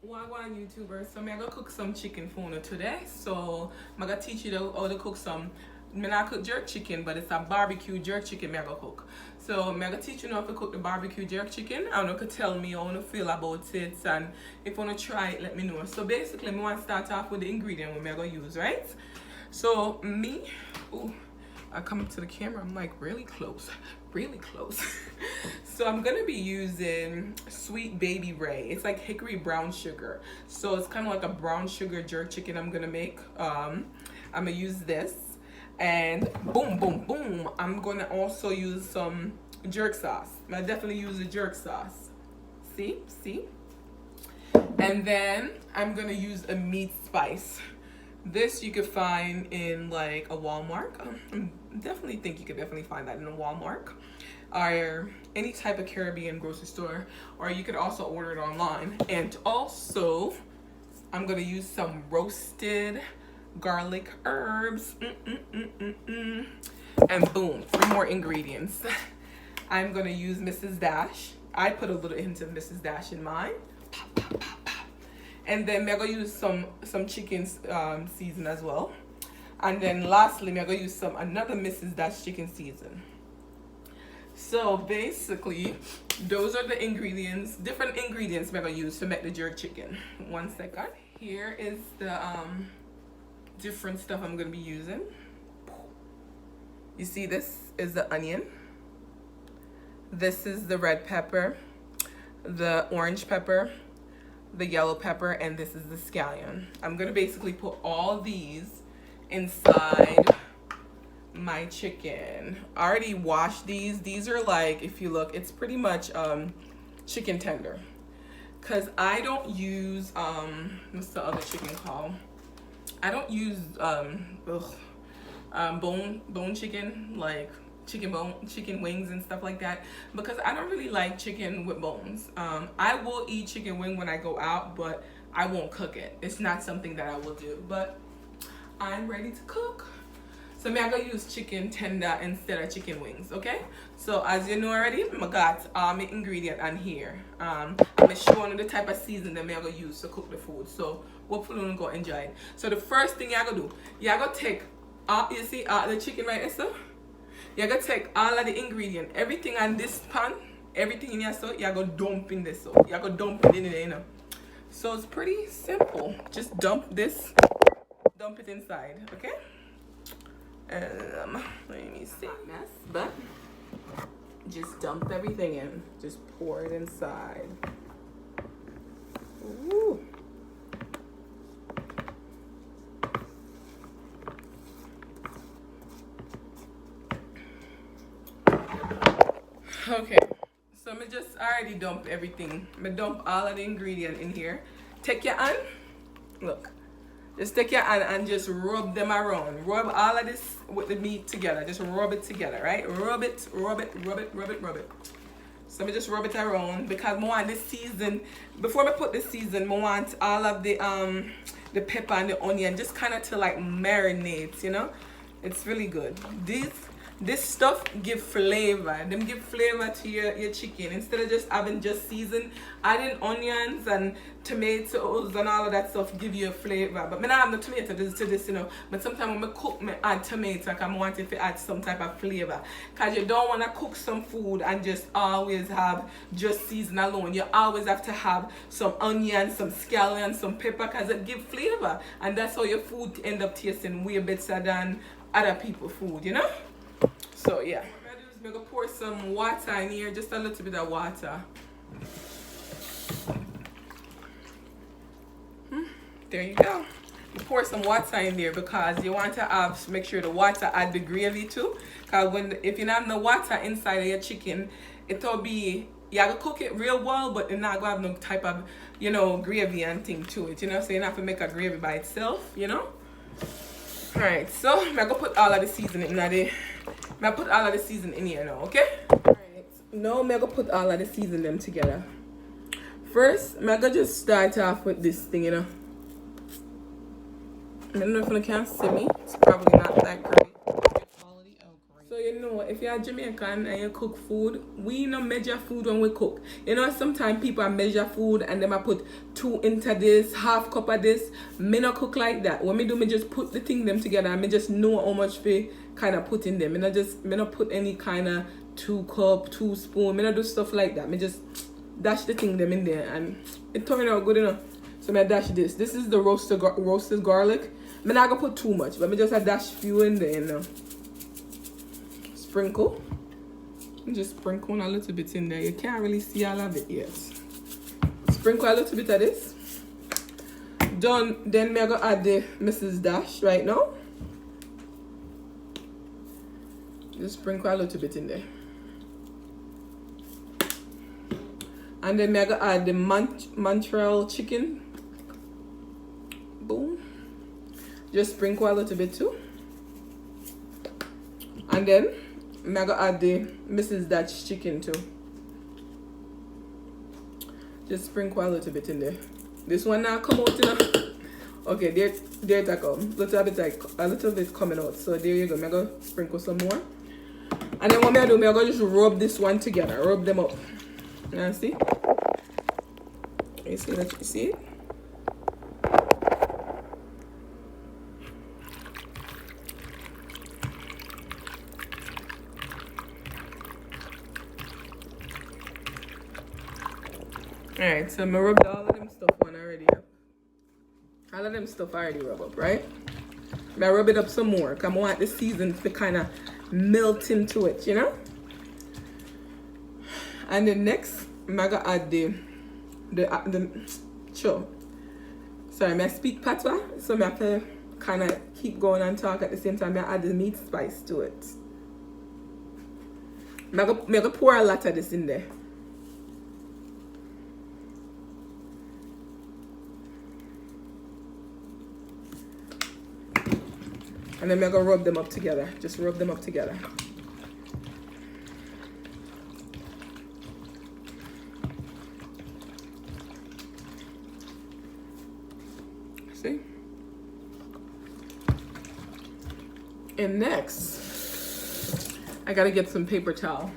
Wagwan YouTubers, so I'm gonna cook some chicken for you today. So I'm gonna teach you how to cook some. I'm not cook jerk chicken, but it's a barbecue jerk chicken I'm gonna cook. So I'm gonna teach you how to cook the barbecue jerk chicken. I want you to tell me how you feel about it, and if you wanna try it, let me know. So basically, I want to start off with the ingredient we're gonna use, right? So I come up to the camera, I'm like really close. So I'm gonna be using Sweet Baby Ray. It's like hickory brown sugar. So it's kind of like a brown sugar jerk chicken I'm gonna make. I'm gonna use this, and boom. I'm gonna also use some jerk sauce. I definitely use the jerk sauce. See? And then I'm gonna use a meat spice. This you could find in like a Walmart. I definitely think you could definitely find that in a Walmart or any type of Caribbean grocery store, or you could also order it online. And also, I'm gonna use some roasted garlic herbs. And boom, 3 more ingredients. I'm gonna use Mrs. Dash. I put a little hint of Mrs. Dash in mine. And then I'm gonna use some chicken season as well. And then lastly, I'm gonna use another Mrs. Dash chicken season. So basically, those are the ingredients, different ingredients I'm gonna use to make the jerk chicken. 1 second. Here is the different stuff I'm gonna be using. You see, this is the onion. This is the red pepper, the orange pepper, the yellow pepper, and this is the scallion. I'm gonna basically put all these inside my chicken. I already washed these. These are like, if you look, it's pretty much chicken tender. Cause I don't use what's the other chicken called? I don't use bone chicken, like chicken wings and stuff like that, because I don't really like chicken with bones. I will eat chicken wing when I go out, but I won't cook it. It's not something that I will do, but I'm ready to cook. So I'm gonna use chicken tender instead of chicken wings, okay? So as you know already, I got all my ingredient on here. I'm gonna show you the type of season that I'm gonna use to cook the food. So hopefully you're gonna enjoy it. So the first thing you're gonna do, you're gonna take you see the chicken right there, so you're gonna take all of the ingredient, everything on this pan, everything in here, so you're gonna dump in this, so you're gonna dump it in there, you know. So it's pretty simple. Just dump it inside, okay? Let me see, mess, but just dump everything in. Just pour it inside. Ooh. Okay, so I'm just already dump everything. I'm gonna dump all of the ingredient in here. Take your hand, look. Just take your hand and just rub them around. Rub all of this with the meat together. Just rub it together, right? Rub it. So I'm just rub it around because I want this season. Before I put the season, I want all of the pepper and the onion just kind of to like marinate, you know? It's really good. This stuff give flavor. Them give flavor to your chicken. Instead of just having just season, adding onions and tomatoes and all of that stuff give you a flavor. But I don't have no tomato to this, you know. But sometimes when I cook, I add tomato because I want it to add some type of flavor. Because you don't want to cook some food and just always have just season alone. You always have to have some onion, some scallion, some pepper because it gives flavor. And that's how your food end up tasting way better than other people's food, you know. So yeah, what I'm gonna do is I'm gonna pour some water in here, just a little bit of water. There you go. You pour some water in there because you want to make sure the water add the gravy too. Cause if you don't have no water inside of your chicken, it'll be, you gotta cook it real well, but it's not gonna have no type of, you know, gravy and thing to it, you know. So you don't have to make a gravy by itself, you know. Alright, so I'm gonna put all of the seasoning in there. I'm gonna put all of the seasoning in here now, okay? Alright, now I'm gonna put all of the seasoning them together. First, I'm gonna just start off with this thing, you know. I don't know if you can see me. It's probably not that great quality. Oh, great. So you know, if you're Jamaican and you cook food, we no measure food when we cook. You know, sometimes people measure food and then I put 2 into this, half cup of this. Me not cook like that. When me do, me just put the thing them together and me just know how much we kind of put in them. Me not put any kind of 2 cup, 2 spoon. Me not do stuff like that. Me just dash the thing them in there and it turned out good enough. So me dash this. This is the roasted garlic. Me not gonna put too much, but me just a dash few in there, you know. Sprinkle. Just sprinkle a little bit in there. You can't really see all of it yet. Sprinkle a little bit of this. Done. Then me gonna add the Mrs. Dash right now. Just sprinkle a little bit in there. And then me gonna add the Montreal chicken. Boom. Just sprinkle a little bit too. And then I'm gonna add the Mrs. Dutch chicken too. Just sprinkle a little bit in there. This one now come out, you know. Okay, there it come. A little bit coming out. So there you go. I'm gonna sprinkle some more. And then what I'm gonna do, I'm gonna just rub this one together. Rub them up. You see? You see that? You see it? Alright, so I rubbed all of them stuff on already up. All of them stuff already rub up, right? I rub it up some more because I want the season to kind of melt into it, you know? And then next, I'm gonna add sorry, I speak patois, so I have to kind of keep going and talk at the same time. I add the meat spice to it. I'm gonna pour a lot of this in there. And then I'm gonna rub them up together. Just rub them up together. See? And next, I gotta get some paper towel.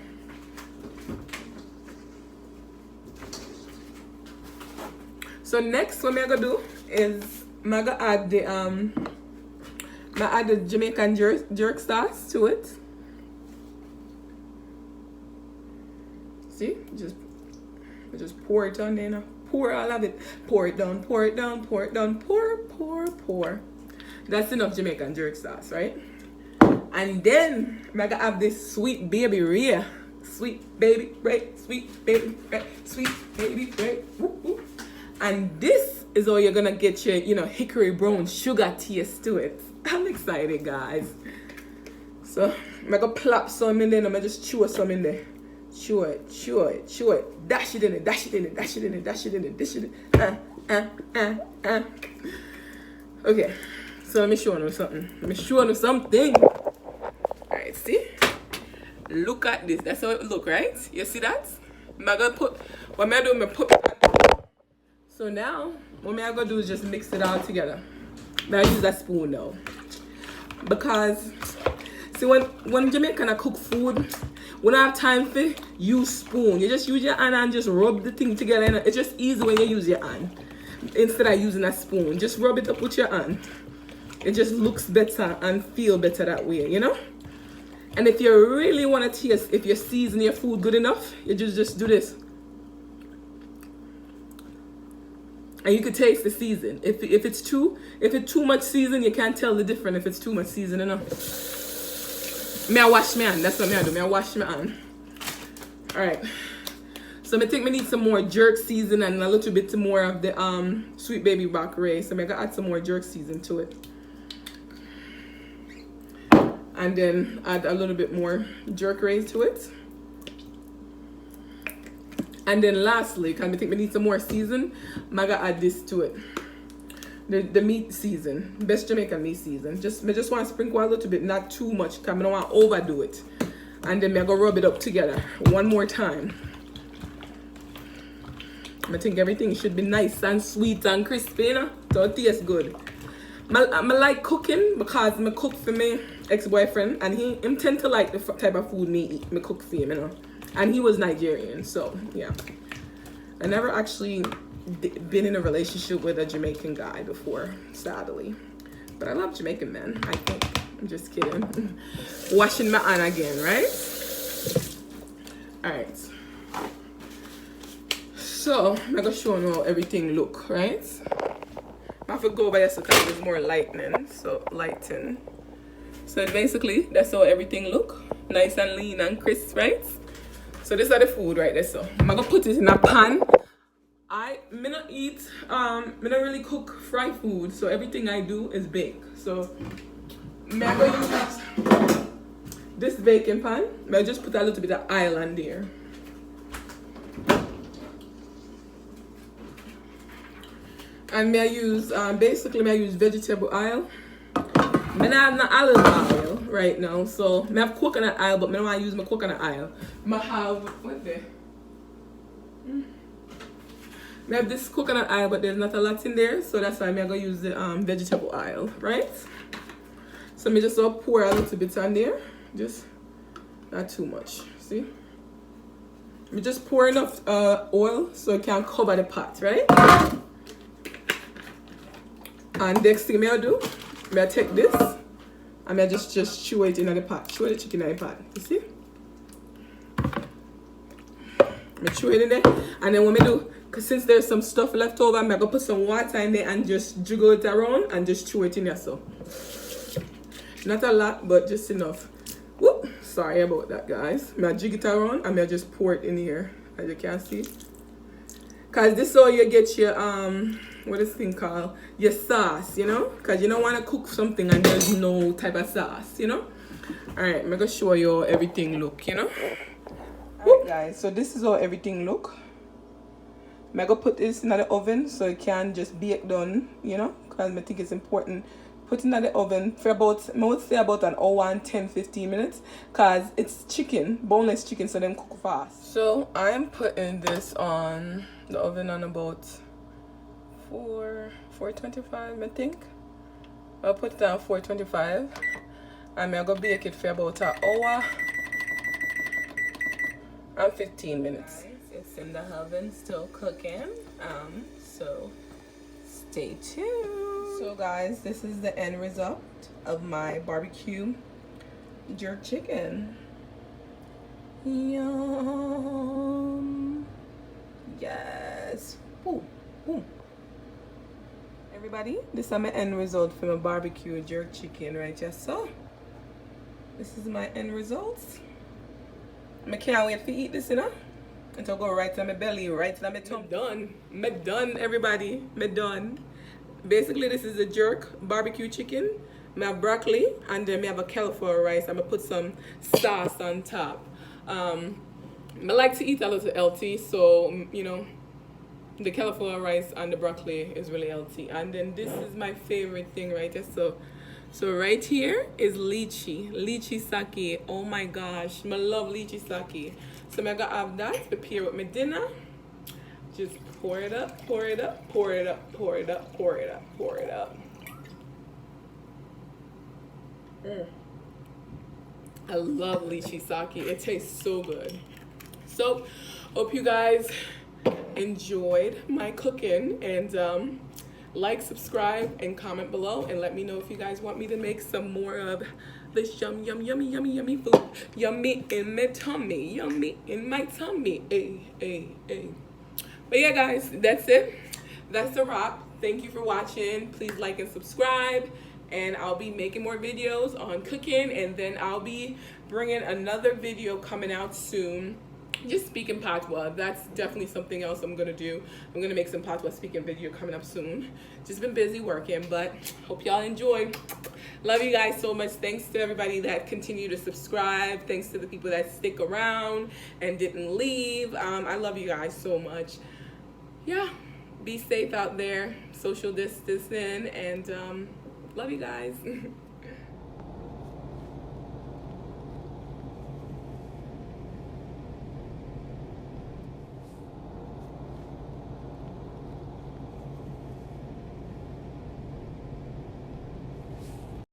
So next, what I'm gonna do is I'm gonna add the Jamaican jerk sauce to it. See, just pour it on there now. Pour all of it. Pour it down, pour it down, pour it down, pour. That's enough Jamaican jerk sauce, right? And then I'm gonna have this sweet baby Rhea. Sweet baby Ray, sweet baby Ray, sweet baby Ray. Whoop, whoop. And this is how you're gonna get your, hickory brown sugar taste to it. I'm excited, guys. So I'm gonna plop some in there and I'm gonna just chew some in there. Chew it. Dash it in it, dash it in it, dash it in it, dash it in it, dash it in it. Okay, so let me show you something. Alright, see? Look at this. That's how it look, right? You see that? I'm gonna put so now what I'm gonna do is just mix it all together. Now I use a spoon now. Because see when Jamaican cook food, we don't have time for use spoon. You just use your hand and just rub the thing together. And it's just easy when you use your hand instead of using a spoon. Just rub it up with your hand. It just looks better and feel better that way, you know? And if you really want to taste if you season your food good enough, you just do this. And you can taste the season. If it's too much season, you can't tell the difference if it's too much season enough. Me I wash my hand. That's what I do. Me I wash my hand. Alright. So I think I need some more jerk season and a little bit more of the sweet baby back ray. So I'm gonna add some more jerk season to it. And then add a little bit more jerk rays to it. And then lastly, because I think we need some more season, I'm gonna add this to it. The meat season, best Jamaican meat season. I just want to sprinkle a little bit, not too much, because I don't want to overdo it. And then I'm gonna rub it up together one more time. I think everything should be nice and sweet and crispy, you know? So it tastes good. I like cooking because I cook for me ex-boyfriend, and him tend to like the type of food me eat. Me cook for him, you know. And he was Nigerian, so yeah. I never actually been in a relationship with a Jamaican guy before, sadly. But I love Jamaican men, I think. I'm just kidding. Washing my hand again, right? Alright. So, I'm gonna show you how everything look, right? I have to go by this because there's more lightning. So, lighten. So, basically, that's how everything look. Nice and lean and crisp, right? So, this are the food right there. So, I'm gonna put it in a pan. Me not eat, me not really cook fried food. So, everything I do is bake. So, I'm gonna use this baking pan. I just put a little bit of oil on there. And I use basically I use vegetable oil. I have no olive oil right now, so I have coconut oil, but I don't want to use my coconut oil. I have what there? I have this coconut oil, but there's not a lot in there, so that's why I'm gonna use the vegetable oil, right? So I just pour a little bit on there, just not too much. See? I just pour enough oil so it can cover the pot, right? And next thing I'll do, I'll take this and I'll just chew it in the pot. Chew the chicken in the pot. You see? I chew it in there. And then what I do, because since there's some stuff left over, I'm going to put some water in there and just jiggle it around and just chew it in there. So, not a lot, but just enough. Whoop! Sorry about that, guys. I'm going to jig it around and I'll just pour it in here, as you can see. Because this is how you get your, what is this thing called? Your sauce, you know? Because you don't want to cook something and there's no type of sauce, you know? Alright, I'm going to show you how everything look, you know? Alright, guys, so this is how everything look. I'm going to put this in the oven so it can just bake done, you know? Because I think it's important. Put it in the oven for about, I would say about an hour and 10-15 minutes. Because it's chicken, boneless chicken, so them cook fast. So I am putting this on the oven on about 425, I think. I'll put it on 425 and I'm gonna bake it for about an hour and 15 minutes. It's in the oven, still cooking. So stay tuned. So guys, this is the end result of my barbecue jerk chicken. Yum. Yes. Boom, boom. Everybody, this is my end result for my barbecue jerk chicken, right? Just so. This is my end results. I can't wait to eat this, you know? It'll go right to my belly, right to my tongue. I'm done, everybody. I'm done. Basically, this is a jerk barbecue chicken. I have broccoli, and then I have a cauliflower rice. I'm gonna put some sauce on top. I like to eat a little healthy, so you know, the cauliflower rice and the broccoli is really healthy. And then this is my favorite thing right here. So right here is lychee sake. Oh my gosh, I love lychee sake. So I'm gonna have that prepare with my dinner. Just pour it up, pour it up, pour it up, pour it up, pour it up, pour it up. I love lychee sake. It tastes so good. So hope you guys enjoyed my cooking, and like, subscribe, and comment below, and let me know if you guys want me to make some more of this yummy food. Yummy in my tummy, yummy in my tummy. But yeah, guys, that's it. That's a wrap. Thank you for watching. Please like and subscribe, and I'll be making more videos on cooking, and then I'll be bringing another video coming out soon. Just speaking patois. That's definitely something else I'm gonna do. I'm gonna make some patois speaking video coming up soon. Just been busy working, but hope y'all enjoy. Love you guys so much. Thanks to everybody that continue to subscribe. Thanks to the people that stick around and didn't leave. I love you guys so much. Yeah, be safe out there, social distancing, and love you guys.